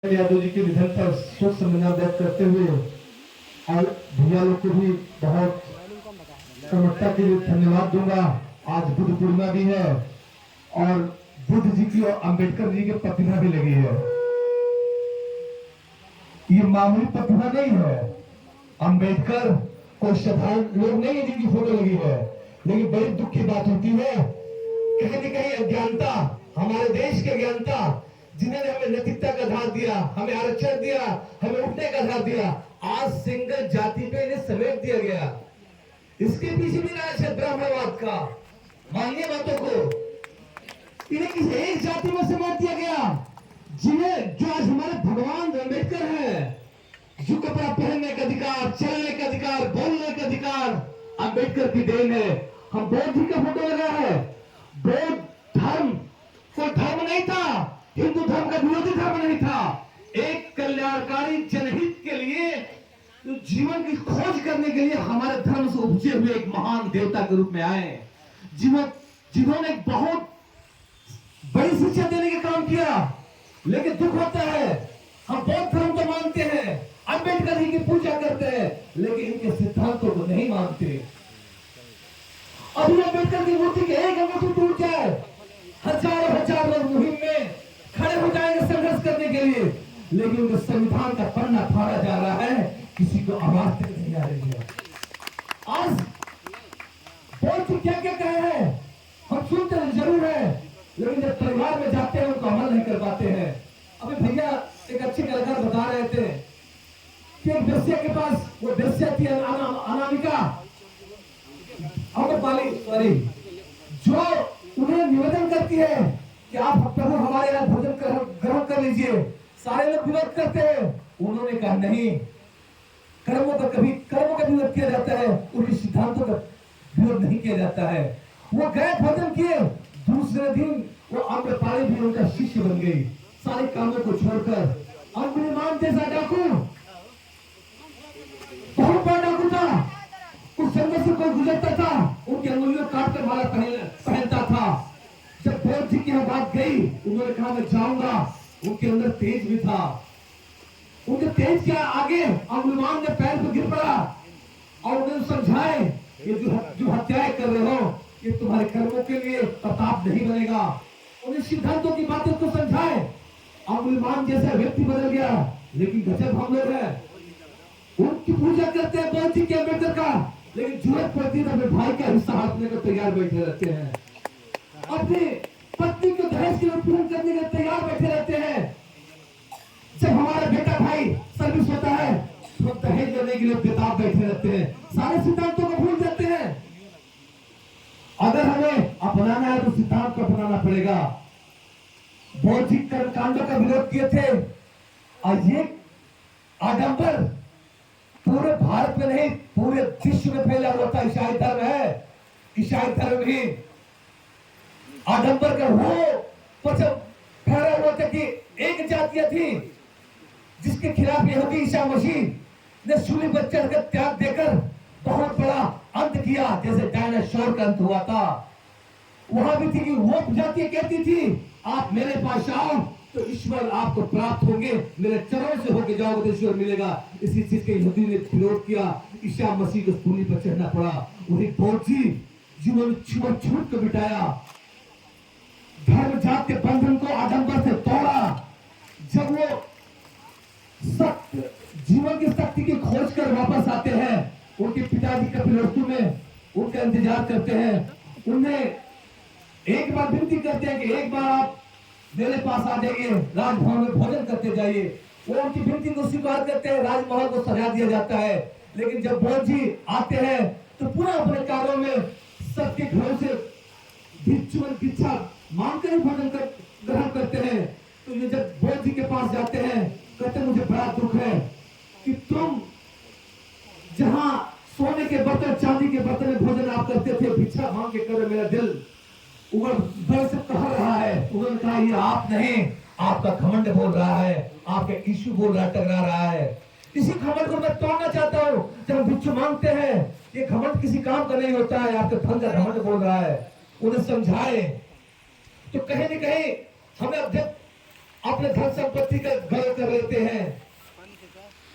यादव जी के निधन पर शोक संवेदना व्यक्त करते हुए और भैया लोग को भी बहुत कर्मठता के लिए धन्यवाद दूंगा। आज बुद्ध पूर्णिमा भी है और बुद्ध जी की और अंबेडकर जी की प्रतिभा भी लगी है। ये मामूली प्रतिभा नहीं है। अंबेडकर कोई साधारण लोग नहीं है जिनकी फोटो लगी है, लेकिन बड़ी दुख की बात होती है कहीं न कहीं अज्ञानता, हमारे देश के अज्ञानता, जिन्होंने हमें नैतिकता का आधार दिया, हमें आरक्षण दिया, हमें उठने का आधार दिया, आज सिंगल जाति पे इन्हें समेट दिया गया। इसके पीछे भी राज है ब्राह्मणवाद का। मानिए बातों को, इन्हें किसी एक जाति में समेट दिया गया, जिन्हें जो आज हमारे भगवान अम्बेडकर है, जो कपड़ा पहनने का अधिकार, चलने का अधिकार, बोलने का अधिकार अम्बेडकर की देन है। हम बौद्ध जी का फोटो लगा है। बौद्ध धर्म कोई धर्म नहीं था, हिंदू धर्म का विरोधी धर्म नहीं था, एक कल्याणकारी जनहित के लिए जीवन की खोज करने के लिए हमारे धर्म से उपजे हुए एक महान देवता के रूप में आए, जिन्होंने बहुत बड़ी शिक्षा देने का काम किया। लेकिन दुख होता है, हम बौद्ध धर्म को मानते हैं, अंबेडकर जी की पूजा करते हैं, लेकिन इनके सिद्धांतों को नहीं मानते। अभी अंबेडकर की मूर्ति के एक अंगूठी टूट जाए, हजारों हजार लोग मुहिम में खड़े हो जाएंगे संघर्ष करने के लिए, लेकिन उनके संविधान का पन्ना फाड़ा जा रहा है, किसी को आवाज तक नहीं आ रही है। आज बौद्ध क्या क्या कहे हैं, हम सुनते जरूर है, लेकिन जब परिवार में जाते हैं उनको अमल नहीं कर पाते हैं। अभी भैया एक अच्छे कलाकार बता रहे थे कि एक वेश्या के पास, वो वेश्या थी अनामिका अमरपाली, सॉरी, जो उन्हें निवेदन करती है कि आप प्रभु हमारे यहाँ भोजन ग्रहण कर लीजिए। सारे लोग विरोध करते हैं, उन्होंने कहा नहीं, कर्मों का विरोध किया जाता है, उनके सिद्धांतों का विरोध नहीं किया जाता है। वो गए भोजन किए, दूसरे दिन वो अम्रपाली भी उनका शिष्य बन गई, सारे कामों को छोड़कर। अंगुलीमान जैसा डाकू, बहुत बड़ा डाकू था, उस जंगल से कोई गुजरता था, उनकी अंगुलियों काट कर माला पहनता था। जब बौद्ध जी की बात गई, उन्होंने कहा मैं जाऊंगा, उनके अंदर तेज भी था। उनके तेज के आगे अंगुलीमान ने पैर पर गिर पड़ा और उन्हें समझाए, ये जो हत्याएं कर रहे हो, ये तुम्हारे कर्मों के लिए प्रताप नहीं बनेगा। उन्हें सिद्धांतों की बातें को समझाए। अंगुलीमान जैसा व्यक्ति बदल गया, लेकिन गजब हम लोग हैं, उनकी पूजा करते हैं बौद्ध जी के, अम्बेडकर का, लेकिन जरूरत पड़ती है अपने भाई का हिस्सा हाथने को तैयार बैठे रहते हैं, अपनी पत्नी को दहेज के पूर्ण करने के तैयार बैठे रहते हैं। जब हमारा बेटा भाई सर्विस होता है तो दहेज लेने के लिए बेताब बैठे रहते हैं, सारे सिद्धांतों को भूल जाते हैं। अगर हमें अपनाना है तो सिद्धांत को अपनाना पड़ेगा। बौद्ध जी कर्मकांडों का विरोध किए थे, और ये आडंबर पूरे भारत में नहीं, पूरे विश्व में फैला हुआ था। ईसाई धर्म है, ईसाई धर्म ही आडंबर का वो पसंद फैला हुआ था कि एक जातियां थी जिसके खिलाफ यहूदी ईसा मसीह ने सूली पर चढ़कर त्याग देकर बहुत बड़ा अंत किया, जैसे डायनासोर का अंत हुआ था। वहां भी थी कि वो जाति कहती थी आप मेरे पास आओ तो ईश्वर आपको प्राप्त होंगे, मेरे चरणों से होके जाओगे तो ईश्वर मिलेगा। इसी चीज के यहूदी ने विरोध किया, ईसा मसीह को सूली पर चढ़ना पड़ा। वही बौद्ध जी जिन्होंने छूट को बिठाया, धर्म जात के बंधन को आडंबर से तोड़ा। जब वो जीवन की शक्ति की खोज कर वापस आते हैं, उनके पिताजी कपिलवस्तु में उनका इंतजार करते हैं। उन्हें एक बार विनती करते हैं कि एक बार आप मेरे पास आ जाइए, राजभवन में भोजन करते जाइए। वो उनकी विनती को स्वीकार करते हैं, राजमहल को सजा दिया जाता है। लेकिन जब बौद्ध जी आते हैं तो पुनः अपने कार्यों में सबके घरों से भिक्षा मांगकर ही भोजन ग्रहण करते हैं। तो ये जब बौद्ध जी के पास जाते हैं, कहते मुझे बड़ा दुख है कि तुम जहां सोने के बर्तन, चांदी के बर्तन में भोजन आप करते थे, भिक्षा मांग के कर मेरा दिल उगर से कह रहा है। उन्होंने कहा ये आप नहीं, आपका घमंड बोल रहा है, आपका यीशु बोल रहा, टकरा रहा है। इसी घमंड को मैं तोड़ना चाहता हूँ। जब हम भिक्षा मांगते हैं, ये घमंड किसी काम का नहीं होता है, आपके धन का घमंड बोल रहा है। उन्हें समझाए तो कहीं न कहीं हमें अब जब अपने धन संपत्ति का गर्व कर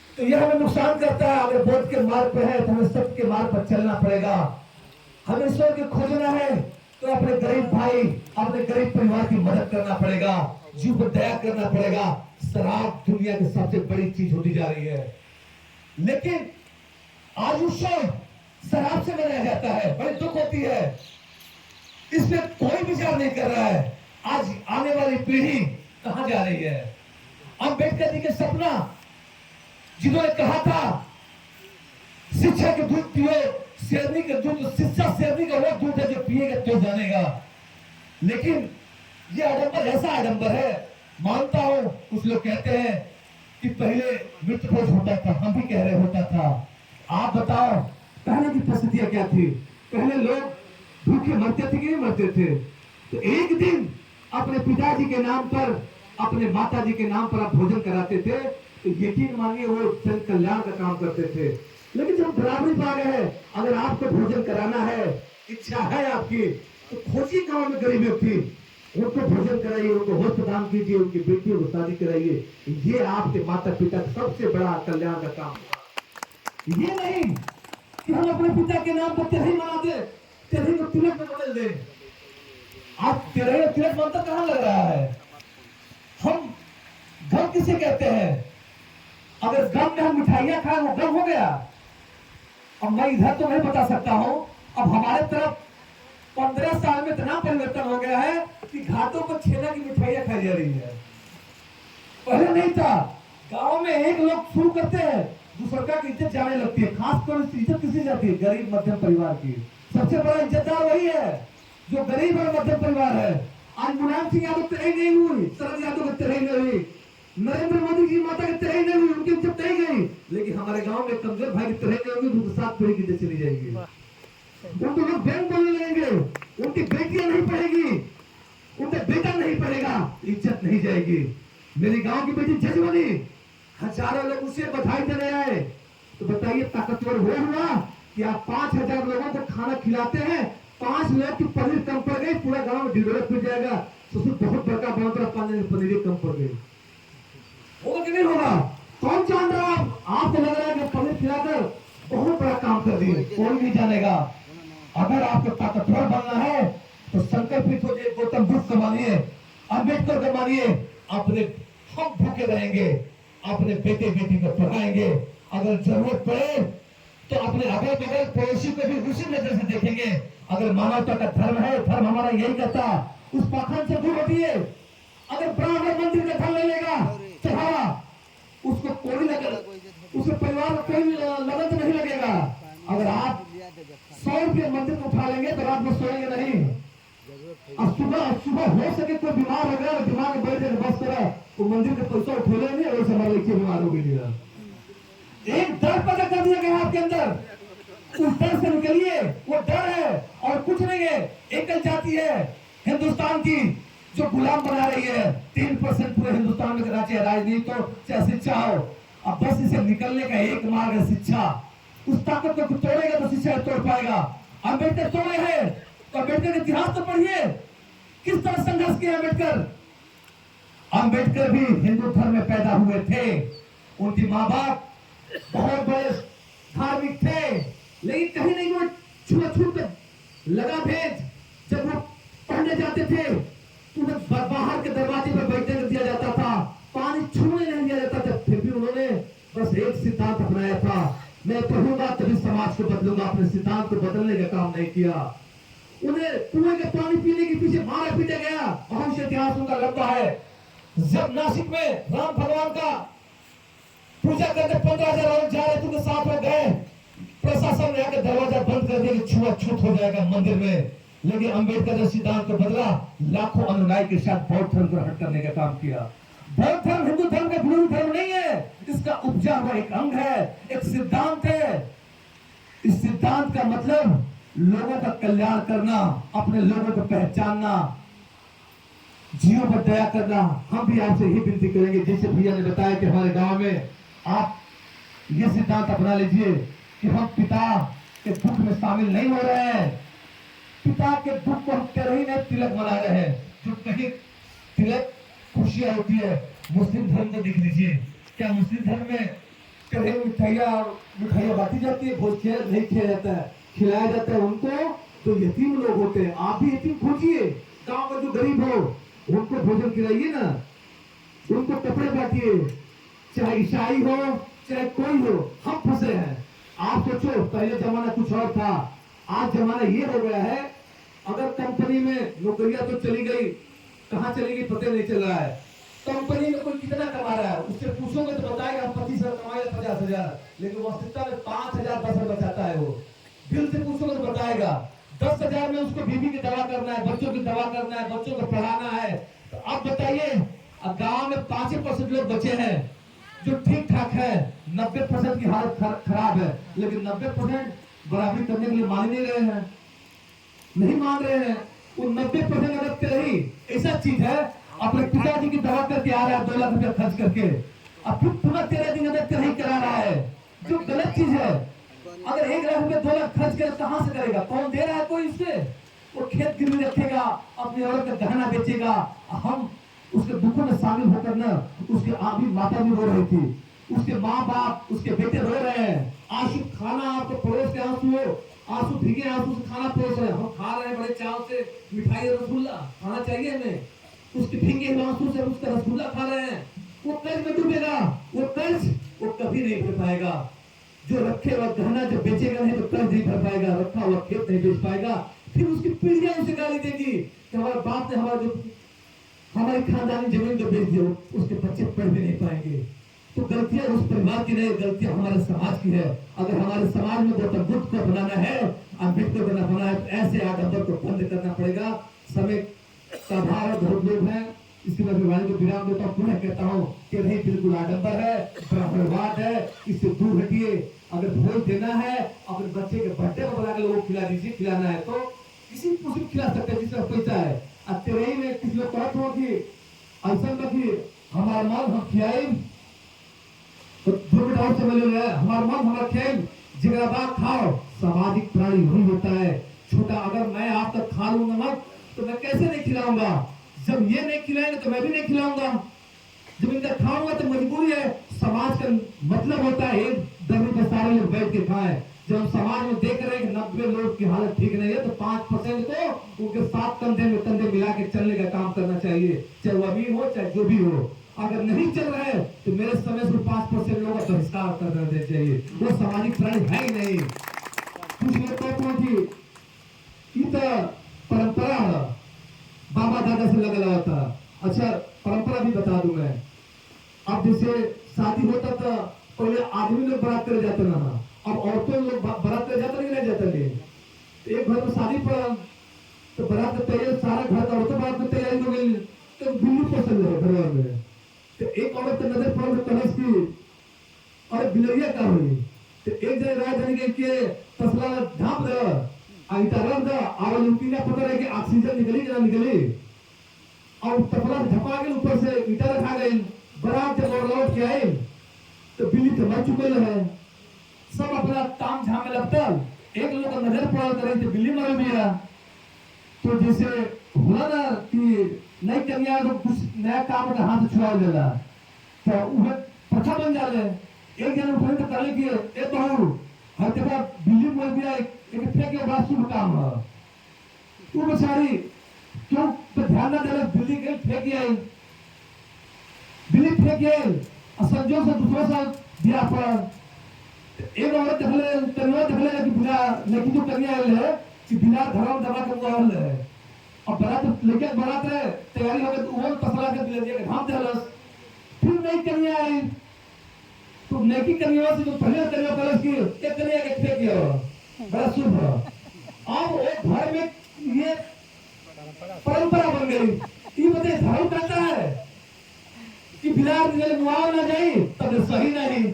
तो यह हमें नुकसान करता है। अगर बोध के मार्ग पे है तो हमें सत्य के मार्ग पर चलना पड़ेगा। हमें ईश्वर को खोजना है तो अपने गरीब भाई, अपने गरीब परिवार की मदद करना पड़ेगा, जीव पर दया करना पड़ेगा। शराब दुनिया की सबसे बड़ी चीज होती जा रही है, लेकिन आज उत्सव शराब से मनाया जाता है, बड़ी दुख होती है। इसमें कोई विचार नहीं कर रहा है आज आने वाली पीढ़ी कहां जा रही है। अंबेडकर जी के सपना, जिन्होंने कहा था शिक्षा के दूध पियो, शेरनी के दूध, शिक्षा शेरनी का वो दूध है जो पिएगा तो जानेगा। लेकिन ये आडंबर ऐसा आडंबर है, मानता हूं कुछ लोग कहते हैं कि पहले मृत्यु भोज होता था, हम भी कह रहे होता था। आप बताओ पहले की परिस्थितियां क्या थी? पहले लोग भूखे मरते थे कि नहीं मरते थे? तो एक दिन अपने पिताजी के नाम पर, अपने माताजी के नाम पर आप भोजन कराते थे तो यकीन मानिए वो जन कल्याण का काम करते थे। लेकिन जब बराबरी पा गए हैं, अगर आपको भोजन कराना है, इच्छा है आपकी, तो खोजिए गांव में गरीब व्यक्ति, उनको भोजन कराइए, उनको वस्त्र दान कीजिए, उनकी बेटियों को शादी कराइए। ये आपके माता पिता का सबसे बड़ा कल्याण का काम है। ये नहीं कि हम अपने पिता के नाम पर तिरही मना दे, तिरही को तिलक में बदल दे। आप तिरही और तिलक मंत्र कहां लग रहा है? हम गम किसे कहते हैं? अगर गम में हम मिठाइयां खाए वो गम हो गया। अब मैं इधर तो नहीं बता सकता हूं, अब हमारे तरफ 15 साल में इतना परिवर्तन हो गया है कि घाटों पर छेना की मिठाइयां खाई जा रही है। पहले नहीं था। गांव में एक लोग शुरू करते हैं, दूसरे का इज्जत जाने लगती है। खासकर इज्जत किसी जाती है? गरीब मध्यम परिवार की। सबसे बड़ा इज्जतदार वही है जो गरीब और मध्यम परिवार है। आज मुलायम सिंह यादव तिरही नहीं हुई, शरद यादव की तिरही नहीं हुई, नरेंद्र मोदी की माता की तिरही नहीं हुई, उनकी इज्जत नहीं गई। लेकिन हमारे गांव में कमजोर भाई की तिरही नहीं होगी, उनको 7 पीढ़ी की इज्जत चली जाएगी। उनको लोग बैंक बोलने लगेंगे, उनकी बेटियां नहीं पढ़ेगी, उनका बेटा नहीं पढ़ेगा, इज्जत नहीं जाएगी। मेरी गांव की बेटी जज बनी, हजारों लोग उसे बधाई देने आए। तो बताइए ताकतवर वो हुआ कि आप 5000 लोगों को खाना खिलाते हैं, 5 लोग की पनीर कम पड़ गई, पूरा गांव में डिवेलप हो जाएगा। ससुर बहुत बड़का बांध रहा, 5 पनीर कम पड़ गई, होगा कि नहीं होगा? कौन जान रहा? आपको लग रहा है कि पनीर खिलाकर बहुत बड़ा काम कर दिए, कोई नहीं जानेगा। अगर आपको ताकतवर बनना है तो संकल्पित हो जाए, गौतम बुद्ध को मानिए, अम्बेडकर को मानिए। अपने हम भूखे रहेंगे, अपने बेटे बेटी को पढ़ाएंगे। अगर जरूरत पड़े तो अपने अगल बगल पड़ोसी को भी उसी नजर से देखेंगे। अगर मानवता का धर्म है, धर्म हमारा यही कहता, उस पाखंड से दूर हटिए। अगर ब्राह्मण मंदिर का धन ले लेगा चढ़ावा, उसको कोई लगेगा, उसके परिवार में कोई लगन नहीं लगेगा। अगर आप 100 रुपये मंदिर को उठा लेंगे तो रात में सोएंगे नहीं। अब सुबह हो सके कोई बीमार हो गया, दिमाग में बैठ जाए बस करा, वो मंदिर का पैसा उठो लेंगे, वैसे हमारे लिखिए बीमार हो गई। एक डर पैदा कर दिया गया आपके अंदर, उस डर से निकलिए। वो डर है और कुछ नहीं है, एकल जाति है हिंदुस्तान की जो गुलाम बना रही है। 3% पूरे हिंदुस्तान में करना चाहिए, राजनीति हो चाहे शिक्षा हो। अब बस इसे निकलने का एक मार्ग है शिक्षा। उस ताकत को तोड़ेगा तो शिक्षा तोड़ पाएगा। अम्बेडकर तोड़े हैं तो अम्बेडकर का इतिहास तो पढ़िए, किस तरह संघर्ष किया अम्बेडकर। अम्बेडकर भी हिंदू धर्म में पैदा हुए थे, उनकी माँ बाप बहुत बड़े धार्मिक थे, लेकिन कहीं नहीं वो छूट लगा भेज। जब वो पढ़ने जाते थे तो उन्हें बाहर के दरवाजे पर बैठने दिया जाता था, पानी छूने नहीं दिया जाता था। फिर भी उन्होंने बस एक सिद्धांत अपनाया था, मैं पढ़ूंगा तभी समाज को बदलूंगा। अपने सिद्धांत को बदलने का काम नहीं किया। उन्हें कुएं के पानी पीने के पीछे मारा पीटा गया, बहुत इतिहास उनका लंबा है। जब नासिक में राम भगवान का पूजा करने 15,000 लोग जा रहे थे, उनके साथ में गए, प्रशासन ने आकर दरवाजा बंद कर दिया कि छुआछूत हो जाएगा मंदिर में। लेकिन अम्बेडकर ने सिद्धांत को बदला, लाखों अनुयायी के साथ बौद्ध धर्म को हट करने का काम किया। बौद्ध धर्म हिंदू धर्म का विरोधी धर्म नहीं है, इसका उपजा हुआ एक अंग है, एक सिद्धांत है। इस सिद्धांत का मतलब लोगों का कल्याण करना, अपने लोगों को पहचानना, जीवों पर दया करना। हम भी आपसे यही विनती करेंगे, जैसे भैया ने बताया कि हमारे गांव में आप ये सिद्धांत अपना लीजिए कि हम पिता के दुख में शामिल नहीं हो रहे हैं। पिता के दुख को हम तिरही में तिलक मना रहे हैं। जो कहीं तिलक खुशियां होती है, मुस्लिम धर्म को देख लीजिए, क्या मुस्लिम धर्म में कहीं मिठाइयाँ बांटी जाती है, भोज किया नहीं किया जाता है, खिलाया जाता है उनको। तो यतीम लोग होते हैं, आप भी यतीम खोजिए, गांव का जो गरीब हो उनको भोजन खिलाइए ना, उनको कपड़े बांटिए, चाहे ईसाई हो चाहे कोई हो, हम फंसे हैं। आप सोचो पहले जमाना कुछ और था, आज जमाना ये हो गया है, अगर कंपनी में नौकरियां तो चली गई, कहाँ चली गई पता नहीं चल रहा है। कंपनी में कोई कितना कमा रहा है उससे पूछोगे तो बताएगा हम 25,000 कमाए 50,000, लेकिन वास्तविकता में 5,000 10,000 बचाता है वो। दिल से पूछोगे तो बताएगा 10,000 में उसको बीवी की दवा करना है, बच्चों की दवा करना है, बच्चों को पढ़ाना है। तो अब बताइए, गांव में 5% लोग बचे हैं जो ठीक ठाक है, 90% की हालत खराब है, लेकिन 90% बराबरी करने के लिए मान नहीं रहे हैं, नहीं मान रहे हैं। वो 90% अगर रही ऐसा चीज है, अपने पिताजी की दवा करके आ रहा है 2 लाख रुपया खर्च करके, अब फिर पुनः 13 दिन अगर नहीं करा रहा है, जो गलत चीज है। अगर 1 लाख रुपया 2 लाख खर्च करे कहां से करेगा, कौन दे रहा है कोई उससे? वो खेत गिरवी रखेगा, अपनी औरत का गहना बेचेगा। हम उसके दुखों में शामिल होकर ना, उसके अभी माता भी रो रही थी, उसके माँ बाप उसके बेटे रो रहे हैं, आंसू खाना आपको परोस के आंसू भीगे आंसू से खाना परोस रहे हैं, हम खा रहे हैं बड़े चाव से, मिठाई रसगुल्ला खाना चाहिए हमें, उसके भीगे आंसू से उसका रसगुल्ला खा रहे हैं। वो कर्ज में डूबेगा, वो कर्ज वो कभी नहीं भर पाएगा। जो रखे हुआ गहना जो बेचेगा नहीं तो कर्ज नहीं भर पाएगा, रखा हुआ खेत नहीं बेच पाएगा। फिर उसकी पीढ़ियां उसे गाली देगी कि हमारे बाप ने हमारी खानदानी जमीन जो बेच दिया, उसके बच्चे पढ़ भी नहीं पाएंगे। तो गलतियां उस परिवार की नहीं, गलतियां हमारे समाज की है। अगर हमारे समाज में गौतम बुद्ध को बनाना है, अम्बेडकर को बनाना है, तो ऐसे आडंबर को बंद करना पड़ेगा। समय का भारत बहुत लोग हैं, इसके बाद वाणी को विराम देता हूँ। पुनः कहता हूँ कि नहीं, बिल्कुल आडंबर है, ब्राह्मणवाद है, इससे दूर हटिए। अगर भोज देना है, अपने बच्चे के बर्थडे को बुला के लोगों को खिला दीजिए, खिलाना है तो किसी को खिला सकते हैं जिसका पैसा है। तेरे में किसी लोग कहते हो कि ऐसा कि हमारा मन हम खियाई तो दुर्विधाओं से मिले हुए हमारा मन हमारा खेल जिगरा खाओ। सामाजिक प्राणी वही होता है छोटा। अगर मैं आप तक खा लूं नमक तो मैं कैसे नहीं खिलाऊंगा, जब ये नहीं खिलाएंगे तो मैं भी नहीं खिलाऊंगा। जब इनका खाऊंगा तो मजबूरी है। समाज का मतलब होता है एक दर्रे पे सारे लोग बैठ के खाएं। जब हम समाज में देख रहे हैं कि 90 लोग की हालत ठीक नहीं है तो 5% को उनके साथ कंधे में कंधे मिला के चलने का काम करना चाहिए, चाहे वो अमीर हो चाहे जो भी हो। अगर नहीं चल रहा है तो मेरे समय से 5% लोगों का बहिष्कार कर देना चाहिए। वो सामाजिक प्राणी है ही नहीं। कुछ लोग कहते हैं कि ये परंपरा बाबा दादा से लगा होता। अच्छा, परंपरा भी बता दूं मैं। अब जैसे शादी होता था, पहले आदमी लोग बारात करे जाते ना, अब औरतों लोग बारात करे जाते नहीं जाते नहीं। एक घर में शादी पड़ा तो बारात में तैयार, सारा घर का औरतों बारात में तैयारी हो गई तो बिल्ली पसंद है घर में। तो एक औरत तो नजर पड़ा तो कलश की और बिलरिया का हुई तो एक जगह राय जाने के तसला ढांप दे आइटा रख दे और लुटीना पकड़ है कि ऑक्सीजन निकली कि ना निकली और तसला झपा के ऊपर से ईटा रखा गई। बारात जब लौट के आई तो बिल्ली तो मर चुके है। सब अपना काम झाम में लगता, एक लोग का नजर पड़ा करे तो बिल्ली मर भी है। तो जैसे हुआ ना कि नई कन्या को कुछ नया काम का हाथ छुड़ा लेला तो वह प्रथा बन जाले। एक जन उठे तो करे कि ए बहू हर जगह बिल्ली मर गया, एक फेंक के बड़ा शुभ काम है। वो बेचारी क्यों तो ध्यान ना दे, बिल्ली के फेंक आई, बिल्ली फेंक आई और संजोग से दूसरा साल दिया पर एक औरत देखले कि बिना लेकिन जो कन्या है कि बिना धर्म दबा के वो है और बारात लेके बारात रहे तैयारी हो गई तो वो तसला के दिले दिया घाम देलस। फिर नई कन्या आई तो नेकी कन्या से जो पहले कन्या कलश की एक कन्या के फेंक दिया, बड़ा शुभ है। अब वो घर में ये परंपरा बन गई। ये बताइए धर्म कहता है कि बिना मुआव ना जाए तब सही नहीं।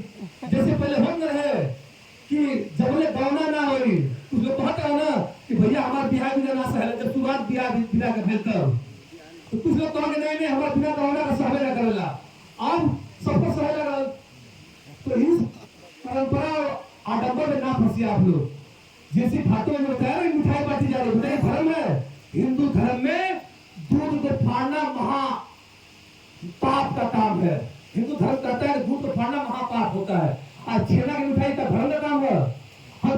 जैसे पहले हम रहे कि जबले गौना ना हो कुछ लोग कहता है ना कि भैया हमारा बिहार में ना सहल, जब शुरुआत बिहार का भेल तो कुछ लोग कहोगे नहीं हमारा बिना गौना का सहले ना करेला, अब सबको सहल लगा। तो इस परंपरा आडंबर में ना फंसिए आप लोग। जैसे घाटों में बताया ना मिठाई बांटी जा रही है, धर्म है हिंदू धर्म में दूध को फाड़ना महा पाप का काम है। हिंदू धर्म कहता है दूध को फाड़ना महापाप होता है। आज छेना की मिठाई का भरना